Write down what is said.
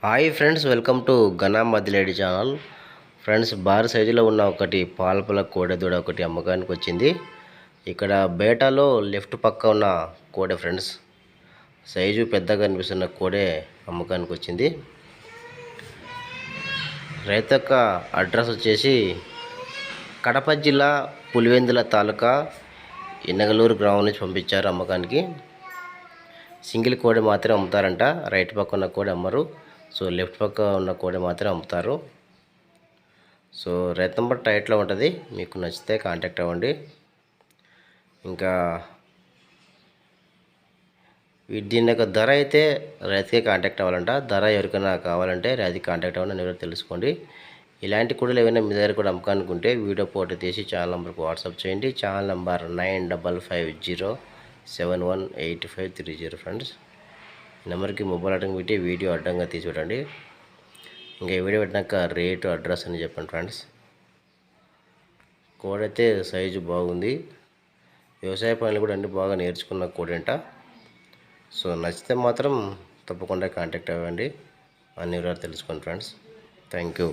Hi friends, welcome to ఘనా మదిలేడి channel. Friends, భారీ సైజులో ఉన్న ఒకటి పాలపల కోడెదూడ ఒకటి అమ్మకానికి వచ్చింది. ఇక్కడ బేటాలో లెఫ్ట్ పక్క ఉన్న కోడె ఫ్రెండ్స్, సైజు పెద్దగా కనిపిస్తున్న కోడె అమ్మకానికి వచ్చింది. రైతు యొక్క అడ్రస్ వచ్చేసి కడప జిల్లా పులివెందుల తాలూకా ఇనగలూరు గ్రామం నుంచి పంపించారు అమ్మకానికి. సింగిల్ కోడి మాత్రం అమ్ముతారంట, రైట్ పక్క ఉన్న కోడి అమ్మరు. సో లెఫ్ట్ పక్క ఉన్న కోడి మాత్రం అమ్ముతారు. సో రైతు నెంబర్ టైట్లో ఉంటుంది, మీకు నచ్చితే కాంటాక్ట్ అవ్వండి. ఇంకా దీని యొక్క ధర అయితే రైతుకే కాంటాక్ట్ అవ్వాలంట. ధర ఎవరికైనా కావాలంటే రైతుకి కాంటాక్ట్ అవ్వండి, ఎవరు తెలుసుకోండి. ఇలాంటి కూడా ఏమైనా మీ దగ్గర కూడా అమ్మకానుకుంటే వీడియో ఫోటో తీసి ఛానల్ నెంబర్కి వాట్సాప్ చేయండి. Channel number 9550718530 friends. ఈ నెంబర్కి మొబైల్ అడ్డంగా పెట్టి వీడియో అడ్డంగా తీసి చూడండి. ఇంకా ఈ వీడియో పెట్టినాక రేటు అడ్రస్ అని చెప్పండి ఫ్రెండ్స్. కోడ్ అయితే సైజు బాగుంది, వ్యవసాయ పనులు కూడా అన్ని బాగా నేర్చుకున్న కోడంట. సో నచ్చితే మాత్రం తప్పకుండా కాంటాక్ట్ అవ్వండి, అన్ని వివరాలు తెలుసుకోండి ఫ్రెండ్స్. Thank you.